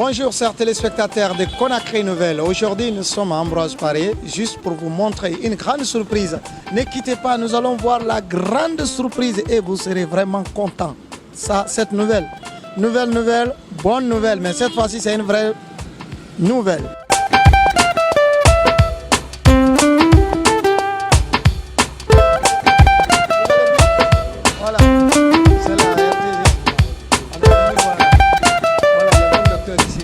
Bonjour chers téléspectateurs de Conakry Nouvelle. Aujourd'hui nous sommes à Ambroise Paré juste pour vous montrer une grande surprise. Ne quittez pas, nous allons voir la grande surprise et vous serez vraiment contents. Ça, cette nouvelle, bonne nouvelle, mais cette fois-ci c'est une vraie nouvelle. Voilà, c'est la RTG. On est venu voir. Voilà le bon docteur ici.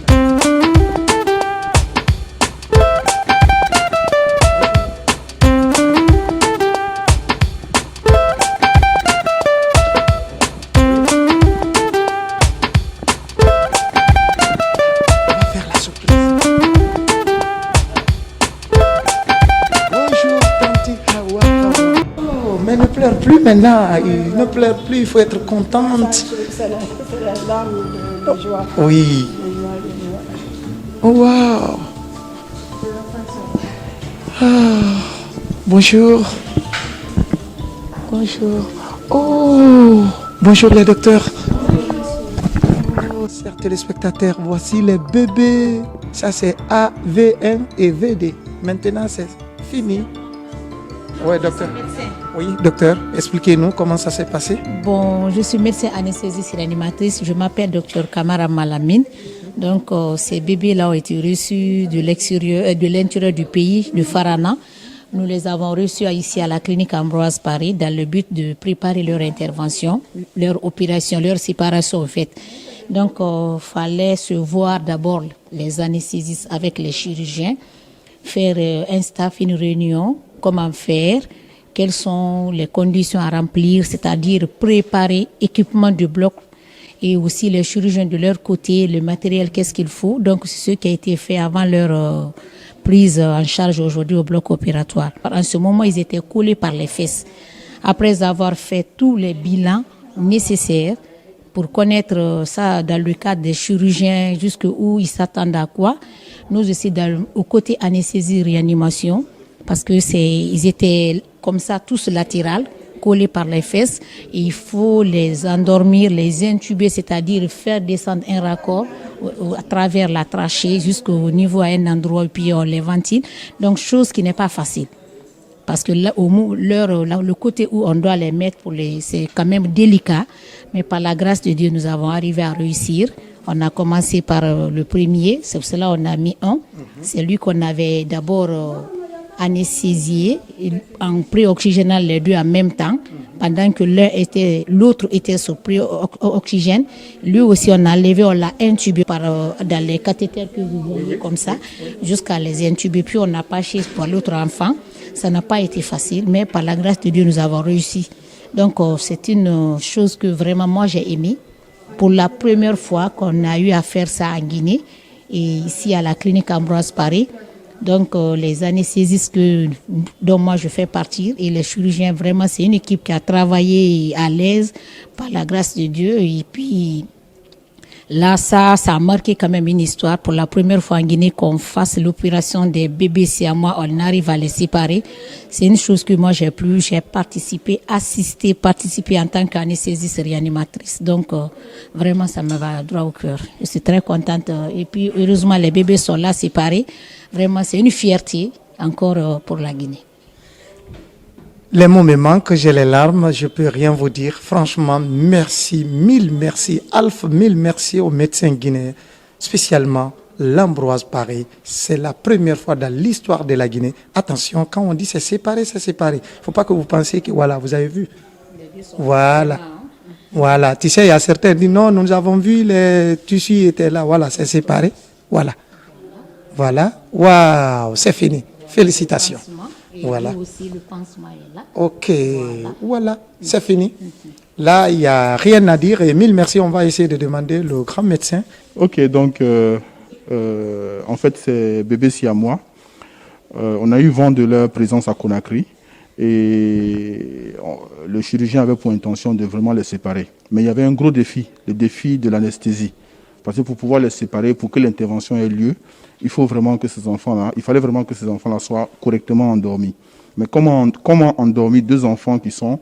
Mais ne pleure plus maintenant, il ne pleure plus, il faut être contente. C'est la larme de joie. Oui. Wow. Bonjour. Bonjour. Oh, bonjour les docteurs. Oh, chers téléspectateurs, voici les bébés. Ça c'est A, V, N et VD. Maintenant c'est fini. Oui, docteur. Oui, docteur, expliquez-nous comment ça s'est passé. Bon, je suis médecin anesthésiste réanimatrice. Je m'appelle docteur Kamara Malamine. Donc, ces bébés-là ont été reçus de l'extérieur, de l'intérieur du pays, de Farana. Nous les avons reçus ici à la clinique Ambroise Paré dans le but de préparer leur intervention, leur opération, leur séparation en fait. Donc, il fallait se voir d'abord les anesthésistes avec les chirurgiens, faire un staff, une réunion, comment faire, quelles sont les conditions à remplir, c'est-à-dire préparer équipement de bloc et aussi les chirurgiens de leur côté, le matériel, qu'est-ce qu'il faut. Donc, c'est ce qui a été fait avant leur prise en charge aujourd'hui au bloc opératoire. En ce moment, ils étaient collés par les fesses. Après avoir fait tous les bilans nécessaires pour connaître ça dans le cadre des chirurgiens, jusqu'où ils s'attendent à quoi, nous aussi, au côté anesthésie réanimation, parce que ils étaient comme ça tous latérales, collés par les fesses. Et il faut les endormir, les intuber, c'est-à-dire faire descendre un raccord à travers la trachée jusqu'au niveau à un endroit et puis on les ventile. Donc chose qui n'est pas facile. Parce que là, le côté où on doit les mettre, c'est quand même délicat. Mais par la grâce de Dieu, nous avons arrivé à réussir. On a commencé par le premier, c'est pour cela qu'on a mis un. C'est lui qu'on avait d'abord anesthésié, en pré-oxygénal les deux en même temps, pendant que l'autre était sous pré-oxygène. Lui aussi, on a levé, on l'a intubé dans les cathéters que vous voyez comme ça, jusqu'à les intuber. Puis on n'a pas cherché pour l'autre enfant. Ça n'a pas été facile, mais par la grâce de Dieu, nous avons réussi. Donc, c'est une chose que vraiment moi j'ai aimée. Pour la première fois qu'on a eu à faire ça en Guinée, et ici à la clinique Ambroise Paré. Donc, les anesthésistes dont moi je fais partie et les chirurgiens, vraiment, c'est une équipe qui a travaillé à l'aise par la grâce de Dieu. Et puis, là, ça a marqué quand même une histoire. Pour la première fois en Guinée, qu'on fasse l'opération des bébés siamois, on arrive à les séparer. C'est une chose que moi j'ai participé en tant qu'anesthésiste réanimatrice. Donc, vraiment, ça me va droit au cœur. Je suis très contente. Et puis, heureusement, les bébés sont là séparés. Vraiment, c'est une fierté encore pour la Guinée. Les mots me manquent, j'ai les larmes, je ne peux rien vous dire. Franchement, merci, mille merci, mille merci aux médecins guinéens, spécialement l'Ambroise Paré. C'est la première fois dans l'histoire de la Guinée. Attention, quand on dit c'est séparé, c'est séparé. Il ne faut pas que vous pensiez que, voilà, vous avez vu. Voilà. Voilà. Tu sais, il y a certains qui disent non, nous avons vu, les tissus étaient là. Voilà, c'est séparé. Voilà. Voilà. Waouh, c'est fini. Félicitations. Et voilà. Aussi, le pansement est là. Ok, voilà, c'est fini. Là, il n'y a rien à dire et mille merci. On va essayer de demander le grand médecin. Ok, donc en fait, c'est bébé siamois. On a eu vent de leur présence à Conakry et le chirurgien avait pour intention de vraiment les séparer. Mais il y avait un gros défi, le défi de l'anesthésie. Parce que pour pouvoir les séparer, pour que l'intervention ait lieu, il fallait vraiment que ces enfants-là soient correctement endormis. Mais comment endormir deux enfants qui sont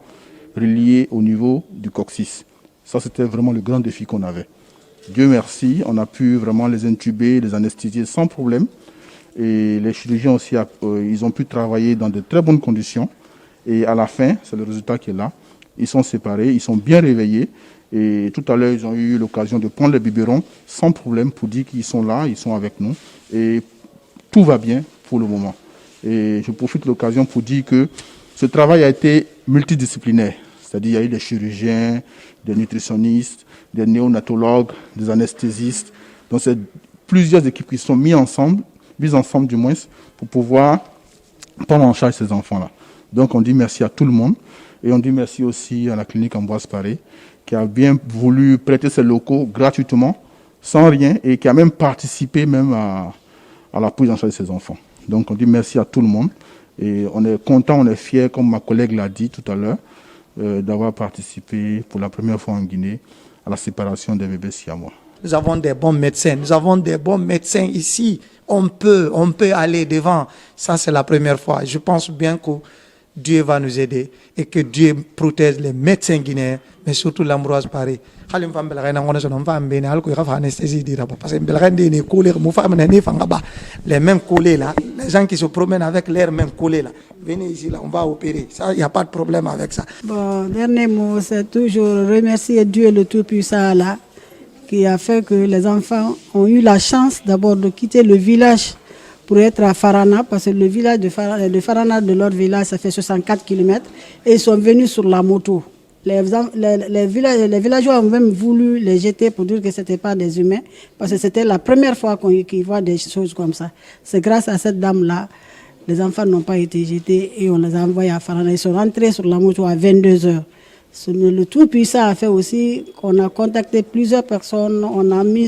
reliés au niveau du coccyx? Ça, c'était vraiment le grand défi qu'on avait. Dieu merci, on a pu vraiment les intuber, les anesthésier sans problème. Et les chirurgiens aussi, ils ont pu travailler dans de très bonnes conditions. Et à la fin, c'est le résultat qui est là. Ils sont séparés, ils sont bien réveillés. Et tout à l'heure, ils ont eu l'occasion de prendre le biberon sans problème pour dire qu'ils sont là, ils sont avec nous. Et tout va bien pour le moment. Et je profite de l'occasion pour dire que ce travail a été multidisciplinaire. C'est-à-dire, il y a eu des chirurgiens, des nutritionnistes, des néonatologues, des anesthésistes. Donc, c'est plusieurs équipes qui sont mises ensemble du moins, pour pouvoir prendre en charge ces enfants-là. Donc, on dit merci à tout le monde. Et on dit merci aussi à la clinique Ambroise Paré, qui a bien voulu prêter ses locaux gratuitement, sans rien, et qui a même participé même à la prise en charge de ces enfants. Donc, on dit merci à tout le monde. Et on est content, on est fiers, comme ma collègue l'a dit tout à l'heure, d'avoir participé pour la première fois en Guinée à la séparation des bébés siamois. Nous avons des bons médecins ici. On peut aller devant. Ça, c'est la première fois. Je pense bien que Dieu va nous aider et que Dieu protège les médecins guinéens, mais surtout l'Ambroise Paré. Les mêmes collés là, les gens qui se promènent avec leurs mêmes collés là, venez ici là, on va opérer. Ça, il n'y a pas de problème avec ça. Bon, dernier mot, c'est toujours remercier Dieu le Tout-Puissant là, qui a fait que les enfants ont eu la chance d'abord de quitter le village pour être à Farana, parce que le village de Farana, de leur village, ça fait 64 km, et ils sont venus sur la moto. Les villageois ont même voulu les jeter pour dire que ce n'étaient pas des humains, parce que c'était la première fois qu'ils voient des choses comme ça. C'est grâce à cette dame-là, les enfants n'ont pas été jetés et on les a envoyés à Farana. Ils sont rentrés sur la moto à 22h. Le Tout-Puissant a fait aussi qu'on a contacté plusieurs personnes, on a mis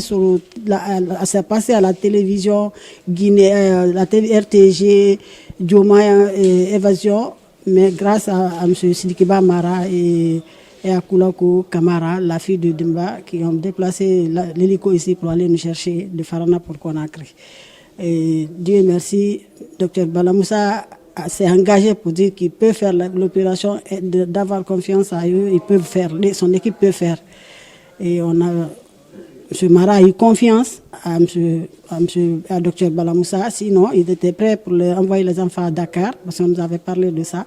c'est passé à la télévision Guinée, la télé RTG, Dioma Évasion, mais grâce à M. Sidikiba Mara et à Koulako Kamara, la fille de Dimba, qui ont déplacé l'hélico ici pour aller nous chercher de Farana pour Conakry. Et Dieu merci, Dr Balamoussa s'est engagé pour dire qu'il peut faire l'opération et d'avoir confiance à eux, ils peuvent faire, son équipe peut faire. Et M. Mara a eu confiance à Dr Balamoussa, sinon il était prêt pour envoyer les enfants à Dakar, parce qu'on nous avait parlé de ça.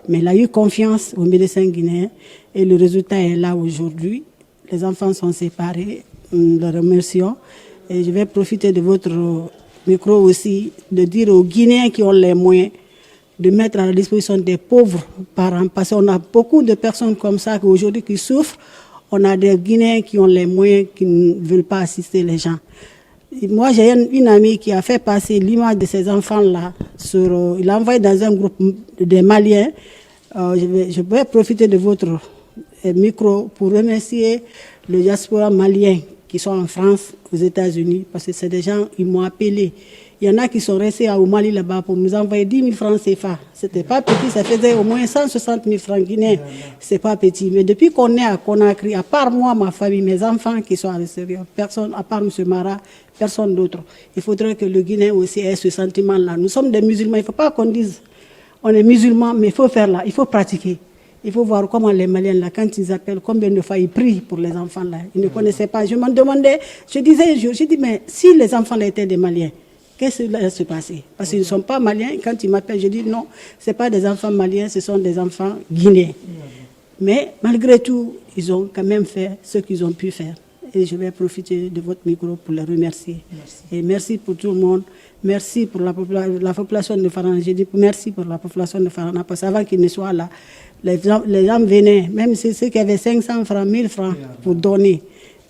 Mais il a eu confiance aux médecins guinéens et le résultat est là aujourd'hui. Les enfants sont séparés, nous les remercions. Et je vais profiter de votre micro aussi, de dire aux Guinéens qui ont les moyens de mettre à la disposition des pauvres parents, parce qu'on a beaucoup de personnes comme ça aujourd'hui qui souffrent. On a des Guinéens qui ont les moyens, qui ne veulent pas assister les gens. Et moi, j'ai une amie qui a fait passer l'image de ces enfants-là. Il a envoyé dans un groupe des Maliens. Je vais profiter de votre micro pour remercier le diaspora malien qui sont en France, aux États-Unis, parce que c'est des gens, ils m'ont appelé. Il y en a qui sont restés au Mali là-bas pour nous envoyer 10 000 francs CFA. C'était pas petit, ça faisait au moins 160 000 francs guinéens. C'est pas petit. Mais depuis qu'on est à Conakry, à part moi, ma famille, mes enfants qui sont à l'extérieur, personne, à part M. Mara, personne d'autre. Il faudrait que le Guinéen aussi ait ce sentiment-là. Nous sommes des musulmans. Il ne faut pas qu'on dise on est musulmans, mais il faut faire là, il faut pratiquer. Il faut voir comment les Maliens, là, quand ils appellent, combien de fois ils prient pour les enfants là. Ils ne connaissaient pas. Je m'en demandais, je disais un jour, je dis, mais si les enfants là étaient des Maliens, qu'est-ce qui va se passer? Parce qu'ils ne sont pas maliens. Quand ils m'appellent, je dis non, ce n'est pas des enfants maliens, ce sont des enfants guinéens. Mais malgré tout, ils ont quand même fait ce qu'ils ont pu faire. Et je vais profiter de votre micro pour les remercier. Merci. Et merci pour tout le monde. Merci pour la population de Farana. Je dis merci pour la population de Farana, parce qu'avant qu'ils ne soient là, les gens venaient, même ceux qui avaient 500 francs, 1000 francs pour donner.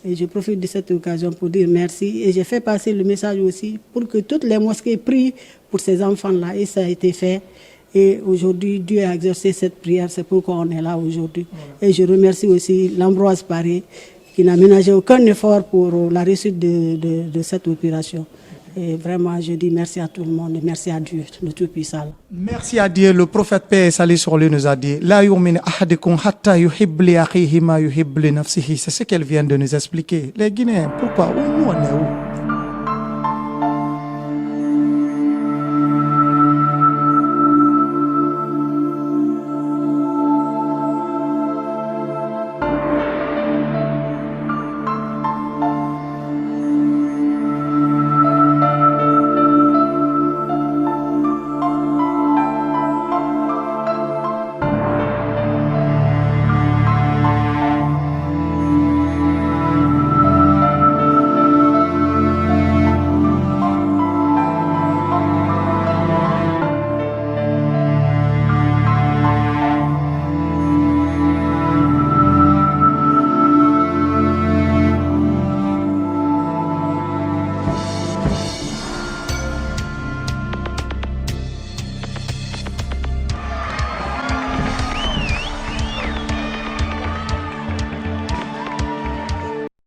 Et je profite de cette occasion pour dire merci. Et j'ai fait passer le message aussi pour que toutes les mosquées prient pour ces enfants-là. Et ça a été fait. Et aujourd'hui, Dieu a exaucé cette prière. C'est pourquoi on est là aujourd'hui. Et je remercie aussi l'Ambroise Paré, qui n'a ménagé aucun effort pour la réussite de cette opération. Et vraiment, je dis merci à tout le monde et merci à Dieu, le Tout-Puissant. Merci à Dieu. Le prophète paix et salut sur lui nous a dit La yu'min ahadukum hatta yuhibbu li akhihi ma yuhibbu li nafsihi. C'est ce qu'elle vient de nous expliquer. Les Guinéens, pourquoi? Nous, on est où?